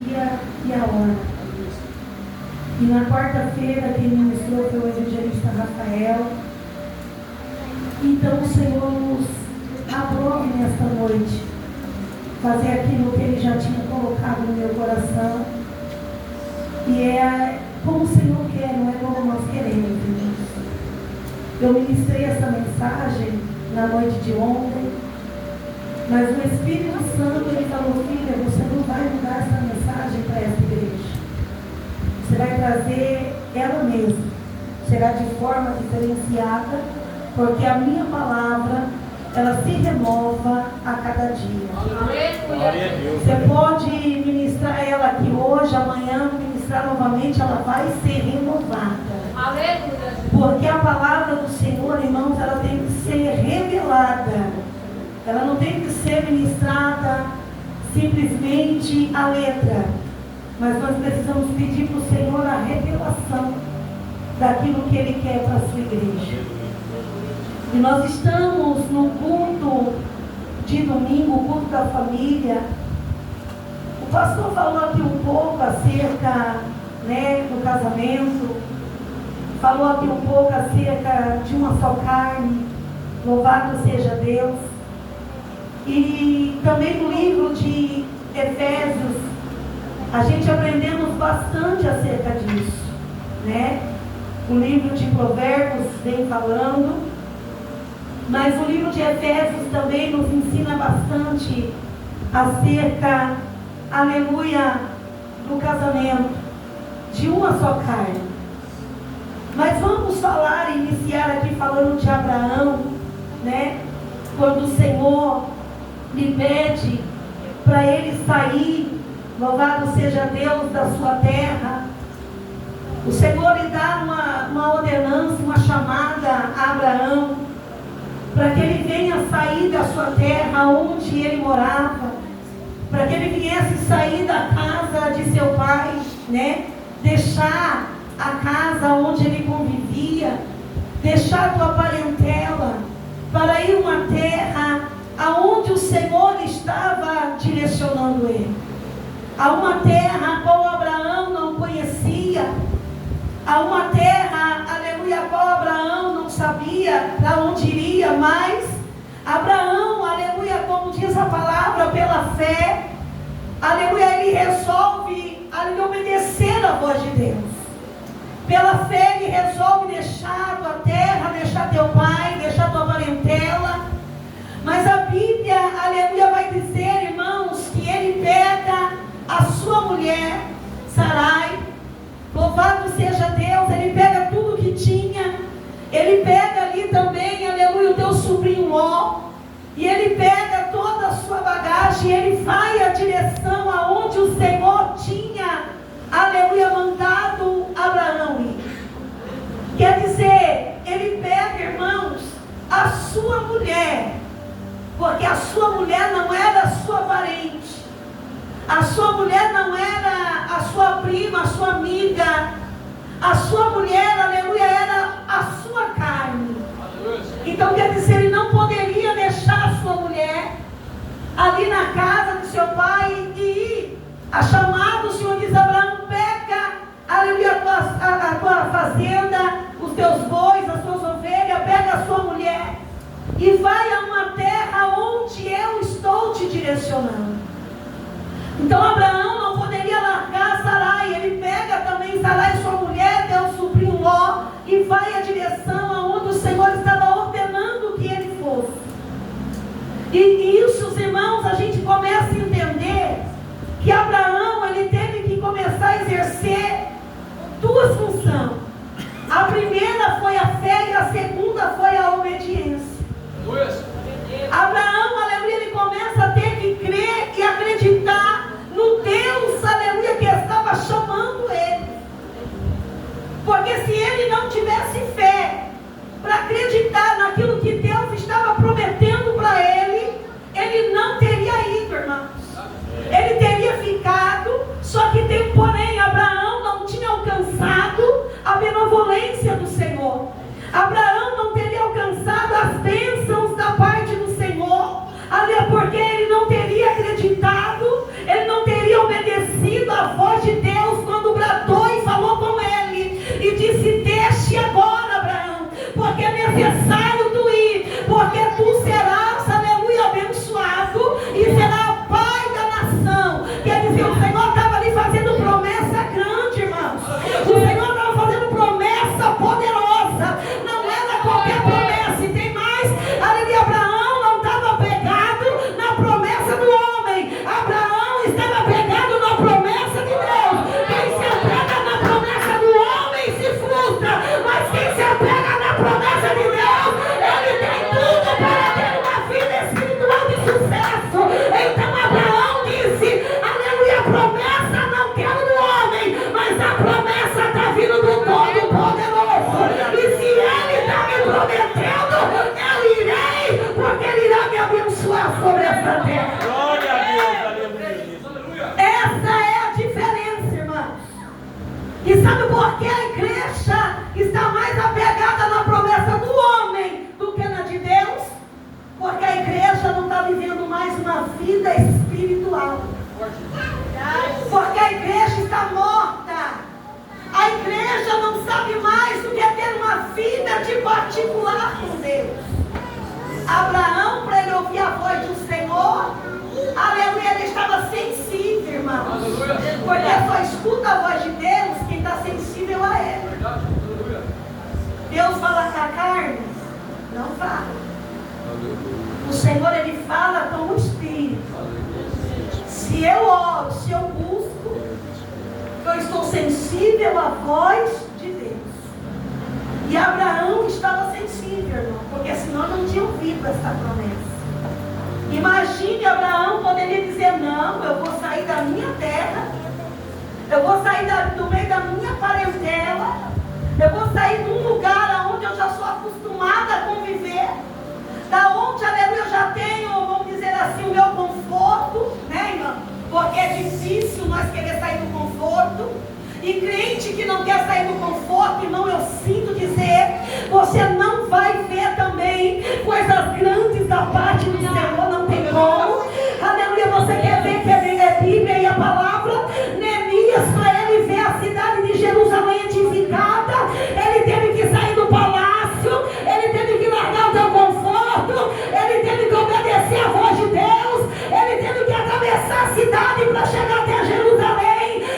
e a hora. E na quarta-feira quem ministrou foi o evangelista Rafael. Então o Senhor nos aprove nesta noite fazer aquilo que Ele já tinha colocado no meu coração. E é como o Senhor quer, não é como nós queremos, irmãos. Eu ministrei essa mensagem na noite de ontem, mas o Espírito Santo, Ele falou: filha, você não vai mudar essa mensagem para essa igreja. Você vai trazer ela mesma. Será de forma diferenciada, porque a minha palavra, ela se renova a cada dia. Você pode ministrar ela aqui hoje, amanhã ministrar novamente, ela vai ser renovada. Porque a palavra do Senhor, irmãos, ela tem que ser revelada. Ela não tem que ser ministrada simplesmente a letra. Mas nós precisamos pedir para o Senhor a revelação daquilo que Ele quer para a sua igreja. E nós estamos no culto de domingo, o culto da família. O pastor falou aqui um pouco acerca, do casamento. Falou aqui um pouco acerca de uma só carne. Louvado seja Deus. E também no livro de Efésios, a gente aprendemos bastante acerca disso, O livro de Provérbios vem falando, mas o livro de Efésios também nos ensina bastante acerca, aleluia, do casamento, de uma só carne. Mas vamos iniciar aqui falando de Abraão, Quando o Senhor lhe pede para ele sair, louvado seja Deus, da sua terra. O Senhor lhe dá uma ordenança, uma chamada a Abraão, para que ele venha sair da sua terra, onde ele morava, para que ele viesse sair da casa de seu pai, deixar a casa onde ele convivia, deixar a tua parentela, para ir uma terra aonde o Senhor estava direcionando ele. A uma terra a qual Abraão não conhecia, a uma terra, aleluia, a qual Abraão não sabia para onde iria, mas Abraão, aleluia, como diz a palavra, pela fé, aleluia, ele resolve, aleluia, obedecer a voz de Deus. Pela fé ele resolve deixar a tua terra, deixar teu pai, deixar tua parentela. Mas a Bíblia, aleluia, vai dizer, irmãos, que ele pega a sua mulher, Sarai, louvado seja Deus, ele pega tudo que tinha, ele pega ali também, aleluia, o teu sobrinho Ló, e ele pega toda a sua bagagem, e ele vai à direção aonde o Senhor tinha, aleluia, mandado Abraão ir. Quer dizer, ele pega, irmãos, a sua mulher, porque a sua mulher não era a sua parente, a sua mulher não era a sua prima, a sua amiga, a sua mulher, aleluia, era a sua carne. Então quer dizer, ele não poderia deixar a sua mulher ali na casa do seu pai e ir. A chamada, o Senhor diz: Abraão, pega, aleluia, a tua fazenda, os teus bois, as tuas ovelhas, pega a sua mulher e vai a uma terra onde eu estou te direcionando. Então Abraão não poderia largar Sarai, ele pega também Sarai, sua mulher, teu sobrinho Ló, e vai à direção aonde o Senhor estava ordenando que ele fosse. E isso, irmãos, a gente começa a entender que Abraão, ele teve que começar a exercer duas funções. A primeira foi a fé e a segunda foi a obediência. Abraão, aleluia, ele começa a ter que crer e acreditar no Deus, aleluia, que estava chamando ele. Porque se ele não tivesse fé para acreditar naquilo que Deus estava prometendo para ele, ele não teria ido, irmãos. Ele teria ficado, só que porém Abraão não tinha alcançado E sabe por que a igreja está mais apegada na promessa do homem do que na de Deus? Porque a igreja não está vivendo mais uma vida espiritual. Porque a igreja está morta. A igreja não sabe mais do que ter uma vida de particular com Deus. Abraão, para ele ouvir a voz do Senhor, aleluia, ele estava sensível, irmãos. Porque só escuta a voz de Deus quem está sensível a ele. Deus fala com a carne? Não fala. O Senhor, ele fala com o Espírito. Se eu oro, se eu busco, eu estou sensível à voz de Deus. E Abraão estava sensível, irmão, porque senão não tinha ouvido essa promessa. Imagine, Abraão poderia dizer: não, eu vou sair da minha terra, eu vou sair do meio da minha parentela, eu vou sair de um lugar onde eu já sou acostumada a conviver, da onde, aleluia, eu já tenho, vamos dizer assim, o meu conforto, né, irmão? Porque é difícil nós querer sair do conforto. E crente que não quer sair do conforto, irmão, eu sinto dizer, você não vai ver também coisas grandes da parte do Senhor, não tem como. Aleluia, você quer ver que é Bíblia e a palavra? Neemias, para ele ver a cidade de Jerusalém edificada, ele teve que sair do palácio, ele teve que largar o seu conforto, ele teve que obedecer a voz de Deus, ele teve que atravessar a cidade para chegar até Jerusalém.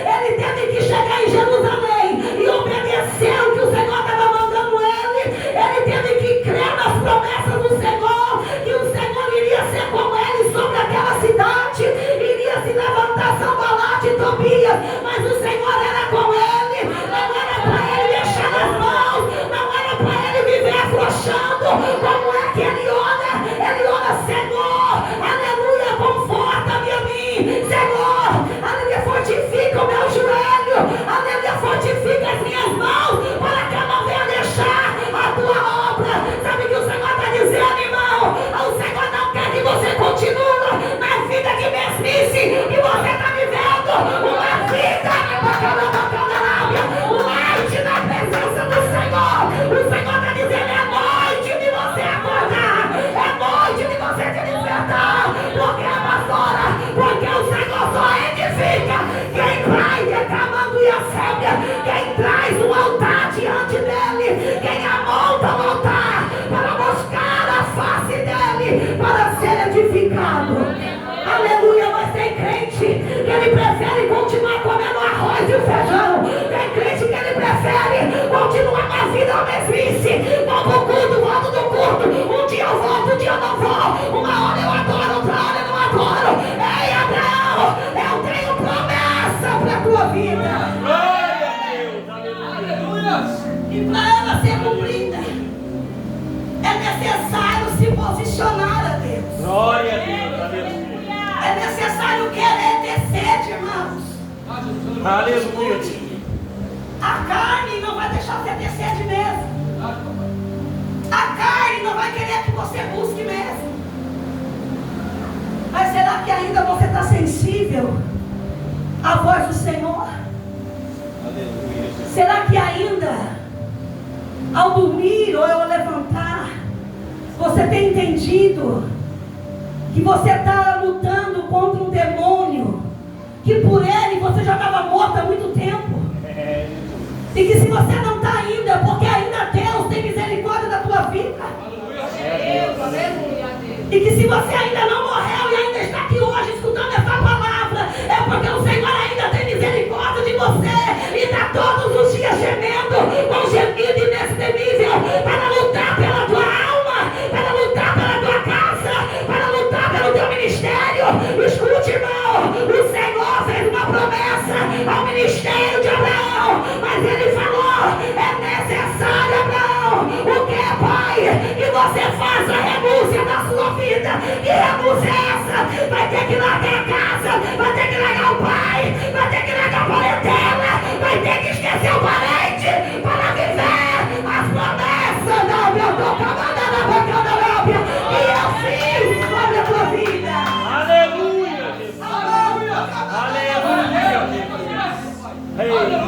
Ele teve que chegar em Jerusalém e obedecer o que o Senhor estava mandando ele. Ele teve que crer nas promessas do Senhor, que o Senhor iria ser com ele sobre aquela cidade, iria se levantar Sanbalate e Tobias, mas o Senhor era com ele. Não era para ele mexer nas mãos, não era para ele viver afrouxando. Como é que ele ora? Ele ora: Senhor, aleluia, conforta-me a mim, Senhor, aleluia, fortifica o meu joelho, aleluia, fortifica as minhas mãos, para que eu não venha deixar a tua obra. Sabe o que o Senhor está dizendo, irmão? O Senhor não quer que você continue na vida de mesmice que você está vivendo, uma vida light na presença do Senhor. O Senhor está dizendo: é noite de você acordar, é noite de você se despertar, porque é pastora, porque o Senhor só edifica quem vai derramando e acende, quem traz um altar diante dele, quem amonta um altar para buscar a face dele, para ser edificado. Aleluia, mas tem crente que ele prefere continuar comendo arroz e o feijão, tem crente que ele prefere continuar com a vida ao mesmice, volto do culto, volto do culto, um dia eu volto, um dia eu não vou, uma hora eu adoro, outra hora eu não adoro. Ei, Abraão, eu tenho promessa para a tua vida. Glória a Deus, aleluia. E para ela ser cumprida, é necessário se posicionar a Deus. Glória a Deus, aleluia. É necessário querer ter sede, irmãos. Aleluia. A carne não vai deixar você ter sede mesmo. A carne não vai querer que você busque mesmo. Mas será que ainda você está sensível à voz do Senhor? Aleluia. Será que ainda, ao dormir ou ao levantar, você tem entendido que você está lutando contra um demônio, que por ele você já estava morto há muito tempo? E que se você não está ainda, é porque ainda Deus tem misericórdia da tua vida. E que se você ainda não morreu e ainda está aqui hoje escutando essa palavra, é porque o Senhor ainda tem misericórdia de você e está todos os dias gemendo com gemido inexprimível para lutar pela tua alma, para lutar pela tua casa, para lutar pelo teu ministério. Escute, irmão, o Senhor fez uma promessa ao ministério de Abraão, mas ele falou: é necessário, Abraão, o que é, pai? Que você faça a renúncia da sua vida. Que renúncia é essa? Vai ter que largar a casa, vai ter que largar o pai, vai ter que largar a parentela, vai ter que esquecer o parente para viver as promessas da minha tocada na boca da lábia que eu fiz sobre a tua vida. Aleluia. Aleluia. Aleluia.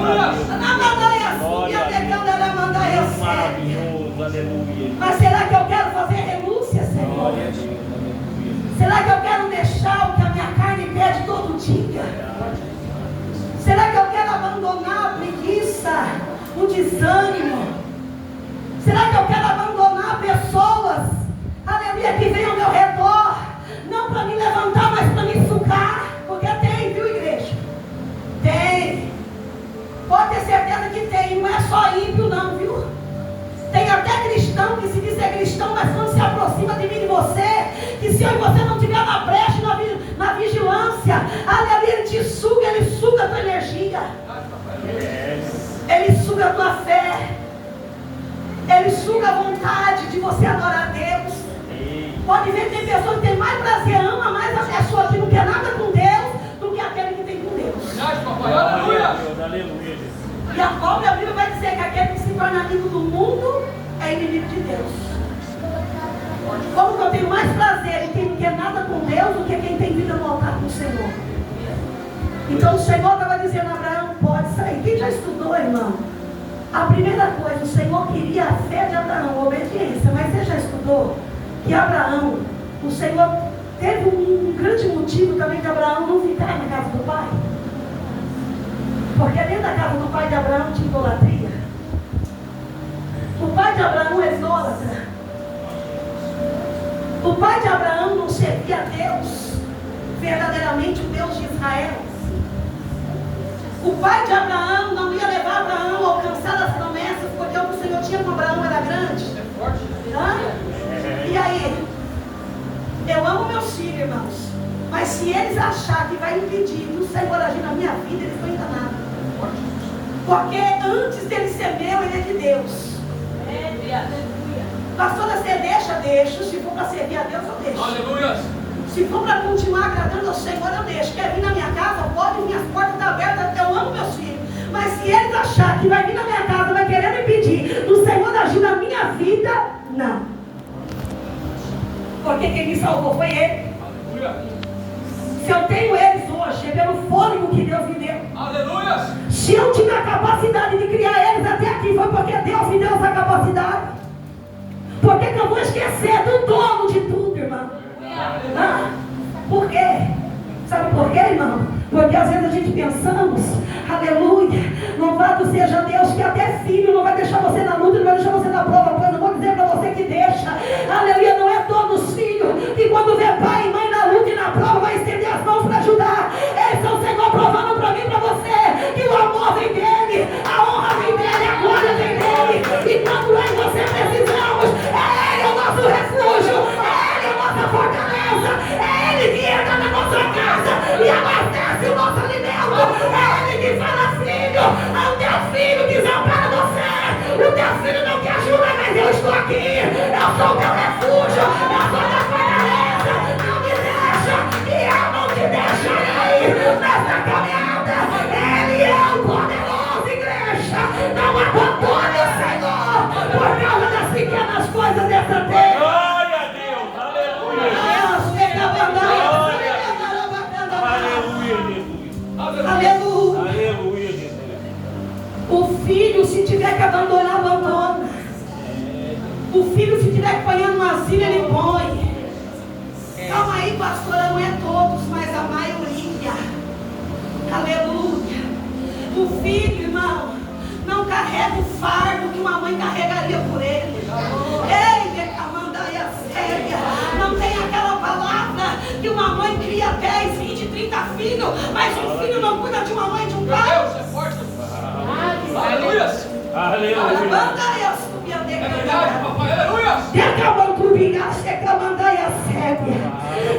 Aleluia. Mas será que eu quero fazer renúncia, Senhor? Glória a Deus. Aleluia. Será que eu quero deixar o que a minha carne pede todo dia? Será que eu quero abandonar a preguiça, o desânimo? Será que eu quero abandonar pessoas, aleluia, que vêm ao meu redor, não para me levantar, mas para me sucar? Porque tem, viu, igreja? Tem. Pode ter certeza que tem. Não é só ímpio não, viu? Tem até cristão que se diz ser cristão, mas quando se aproxima de mim e de você, que se eu e você não estiver na brecha, na vigilância, aleluia, ele te suga, ele suga a tua energia. Ele suga a tua fé. Ele suga a vontade de você adorar a Deus. Pode ver que tem pessoas que têm mais prazer, ama mais a pessoa que não quer nada com Deus, do que aquele que tem com Deus. Verdade, papai. Aleluia. Aleluia. E a própria Bíblia vai dizer que aquele que se torna amigo do mundo é inimigo de Deus. Como que eu tenho mais prazer em quem não quer nada com Deus do que quem tem vida no altar com o Senhor? Então o Senhor estava dizendo a Abraão, pode sair. Quem já estudou, irmão? A primeira coisa, o Senhor queria a fé de Abraão, a obediência. Mas você já estudou que Abraão, o Senhor teve um grande motivo também de Abraão não ficar na casa do pai? Porque dentro da casa do pai de Abraão tinha idolatria. O pai de Abraão é idólatra. O pai de Abraão não servia a Deus, verdadeiramente o Deus de Israel. O pai de Abraão não ia levar Abraão a alcançar as promessas, porque o que o Senhor tinha com Abraão era grande. Hã? E aí? Eu amo meus filhos, irmãos. Mas se eles acharem que vai impedir do Senhor agir na minha vida, eles estão enganados. Porque antes dele ser meu, ele é de Deus. Pastora, você deixa. Se for para servir a Deus, eu deixo. Aleluia. Se for para continuar agradando ao Senhor, eu deixo. Quer vir na minha casa, pode, minhas portas estão abertas, eu amo meus filhos. Mas se eles acharem que vai vir na minha casa, vai querer me impedir do Senhor agir na minha vida, não. Porque quem me salvou foi Ele. Aleluia. Se eu tenho eles hoje, é pelo fôlego que Deus me deu. Aleluia. Se eu tive a capacidade de criar eles até aqui, foi porque Deus me deu essa capacidade. Por que eu vou esquecer do dono de tudo, irmão? Ah, por quê? Sabe por quê, irmão? Porque às vezes a gente pensamos, aleluia, louvado seja Deus, que até filho não vai deixar você na luta, não vai deixar você na prova. Pois eu vou dizer para você que deixa. Aleluia, não é todos os filhos que quando vê pai e mãe na luta e na prova vai estender as mãos para ajudar. Eles são o Senhor provando para mim e para você que o amor vem dele, a honra vem dele, a glória vem dele. E quando eu e você precisamos, é Ele o nosso refúgio, é Ele a nossa fortaleza, é Ele que entra na nossa casa e abastece o nosso alimento. É Ele que fala, filho, o teu filho desampara você, o teu filho não te ajuda, mas eu estou aqui, eu sou o teu refúgio, eu sou a tua fortaleza, não me deixa e eu não te deixarei nessa caminhada. Ele é o poderoso, igreja, não abandone o Senhor por causa das pequenas coisas dessa terra. Glória a Deus. Aleluia. Aleluia. Aleluia, Jesus. O filho, se tiver que abandonar, abandona. O filho, se tiver que apanhar no asilo, ele põe. Calma aí, pastora, não é todos, mas a maioria. Aleluia. O filho, irmão, não carrega o fardo que uma mãe carregaria por ele. Ei, decamandaia séria. Não tem aquela palavra que uma mãe cria 10, 20, 30 filhos, mas um filho não cuida de uma mãe e de um pai. Deus, é forte. Aleluia. Aleluia. É verdade, papai. Aleluia.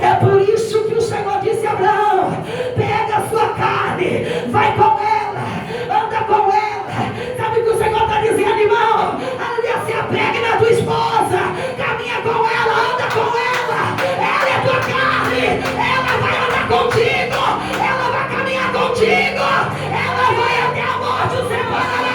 É por isso que o Senhor disse a Abraão: pega a sua carne, vai com ela, anda com ela. Sabe o que o Senhor está dizendo, irmão? Aleluia, se apegue na tua esposa, caminha com ela, anda com ela. Ela é tua carne, ela vai andar contigo, ela vai caminhar contigo, ela vai até a morte o separará.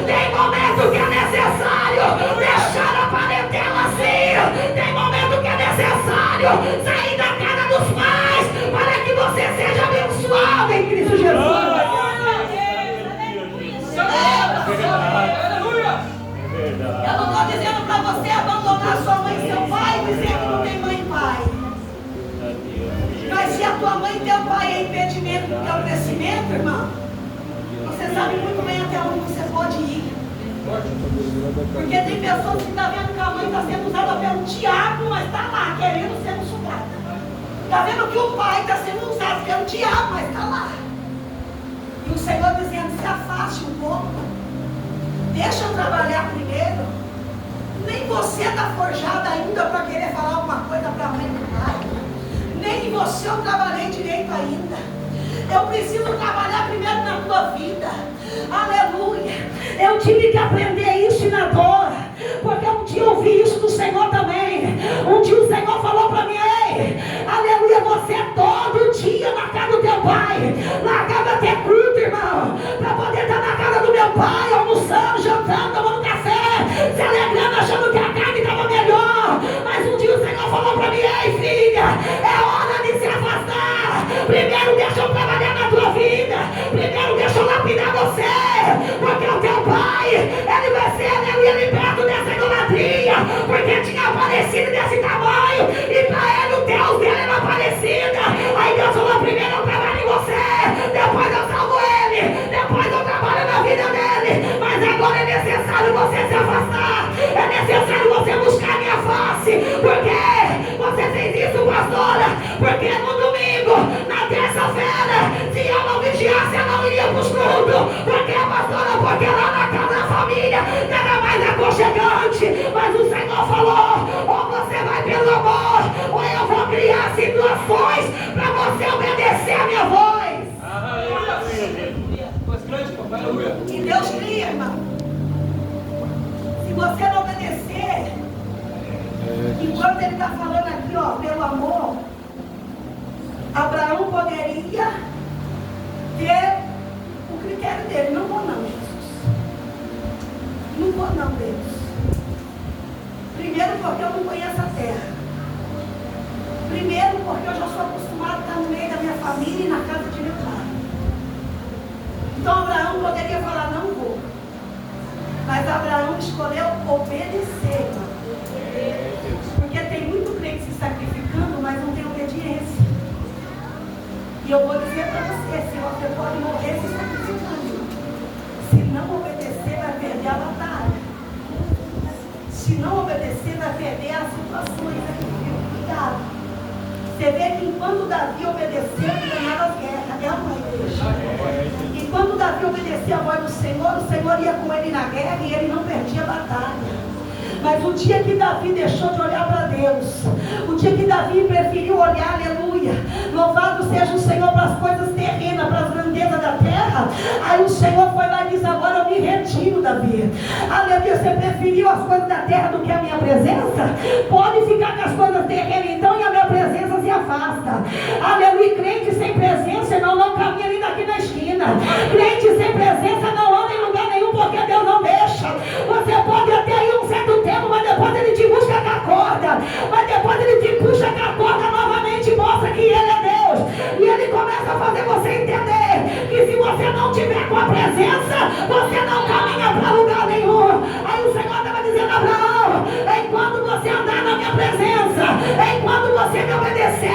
Tem momento que é necessário deixar a parentela assim. Tem momento que é necessário sair da casa dos pais para que você seja teu pai é impedimento do teu crescimento, irmão, você sabe muito bem até onde você pode ir. Porque tem pessoas que estão vendo que a mãe está sendo usada pelo diabo, mas está lá, querendo ser sugada. Está vendo que o pai está sendo usado pelo diabo, mas está lá. E o Senhor dizendo, se afaste um pouco. Deixa eu trabalhar primeiro. Nem você está forjado ainda para querer falar alguma coisa para a mãe do pai. Nem você eu trabalhei direito ainda. Eu preciso trabalhar primeiro na tua vida. Aleluia. Eu tive que aprender isso na dor. Porque um dia eu ouvi isso do Senhor também. Um dia o Senhor falou para mim, ei, aleluia, você é todo dia na casa do teu pai. Largava até culto, irmão, para poder estar na casa do meu pai, almoçando, jantando, tomando café, se alegrando, achando que a carne estava melhor. Mas um dia o Senhor falou para mim, ei filha, é hora de se afastar. Primeiro deixa eu trabalhar na tua vida. Primeiro deixa eu lapidar você. Porque o teu pai, ele vai ser, aleluia, liberto dessa idolatria. Porque tinha aparecido desse tamanho. E para ele o Deus dele era aparecida. Aí Deus falou, primeiro eu trabalho em você. Depois eu salvo ele. Depois eu trabalho na vida dele. Mas agora é necessário você se afastar. É necessário você buscar a minha face. Porque você fez isso, pastora. Porque no domingo, na terça-feira, se eu não vigiasse, eu não iria para os cultos. Porque, pastora, porque lá na casa da família era mais aconchegante. Mas o Senhor falou, ou você vai pelo amor, ou eu vou criar situações para você obedecer a minha voz. E Deus cria, irmão. Se você não obedecer, enquanto ele está falando aqui, ó, pelo amor, Abraão poderia ter o critério dele. Não vou não, Jesus. Não vou não, Deus. Primeiro porque eu não conheço a terra. Primeiro porque eu já sou acostumado a estar no meio da minha família e na casa de meu pai. Então Abraão poderia falar, não vou. Mas Abraão escolheu obedecer. Porque tem muito crente se sacrificando, mas não tem obediência. E eu vou dizer para você, se você pode morrer se sacrificando. Se não obedecer, vai perder a batalha. Se não obedecer, vai perder as situações aqui. Cuidado. Você vê que enquanto Davi obedeceu, ele ganhava as guerras. É uma igreja. Enquanto Davi obedecia a voz do Senhor, o Senhor ia com ele na guerra e ele não perdia a batalha. Mas o dia que Davi deixou de olhar para Deus, o dia que Davi preferiu olhar, aleluia, louvado seja o Senhor para as coisas terrenas, para as grandezas da terra, aí o Senhor foi lá e disse, agora eu me retiro, Davi. Aleluia, você preferiu as coisas da terra do que a minha presença? Pode ficar com as coisas terrenas então, e a minha presença se afasta. Aleluia, crente sem presença, irmão, não caminha nem daqui na esquina. Crente sem presença não anda em lugar nenhum, porque Deus não deixa. Você pode até ir um certo tempo, mas depois ele te busca com a corda. Mas depois ele te puxa com a corda novamente e mostra que ele é Deus. E ele começa a fazer você entender que se você não tiver com a presença, você não caminha para lugar nenhum. Aí o Senhor estava dizendo, Abraão, enquanto você andar na minha presença, enquanto você me obedecer,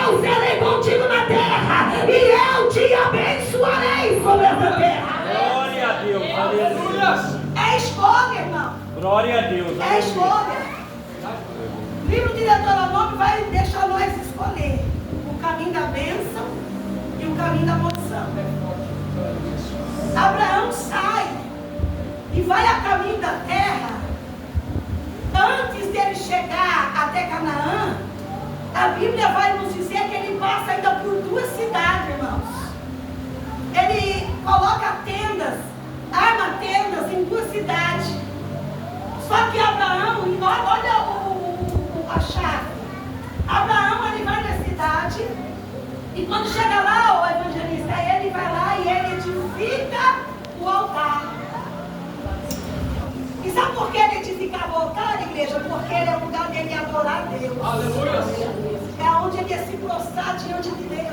eu serei contigo na terra e eu te abençoarei sobre essa terra. Glória a Deus, aleluia. É escolha, irmão. Glória a Deus, É escolha. O livro de Deuteronômio vai deixar nós escolher o caminho da bênção e o caminho da maldição. Abraão sai e vai a caminho da terra. Antes dele chegar até Canaã, a Bíblia vai nos dizer que ele passa ainda por 2 cidades, irmãos. Ele coloca tendas, arma tendas em 2 cidades. Só que Abraão, olha a chave. Abraão, ele vai na cidade, e quando chega lá, o evangelista, ele vai lá e ele edifica o altar. E sabe por que ele edificava o altar, igreja? Porque ele é o lugar dele adorar a Deus. Aleluia. É onde ele ia se prostrar diante de Deus.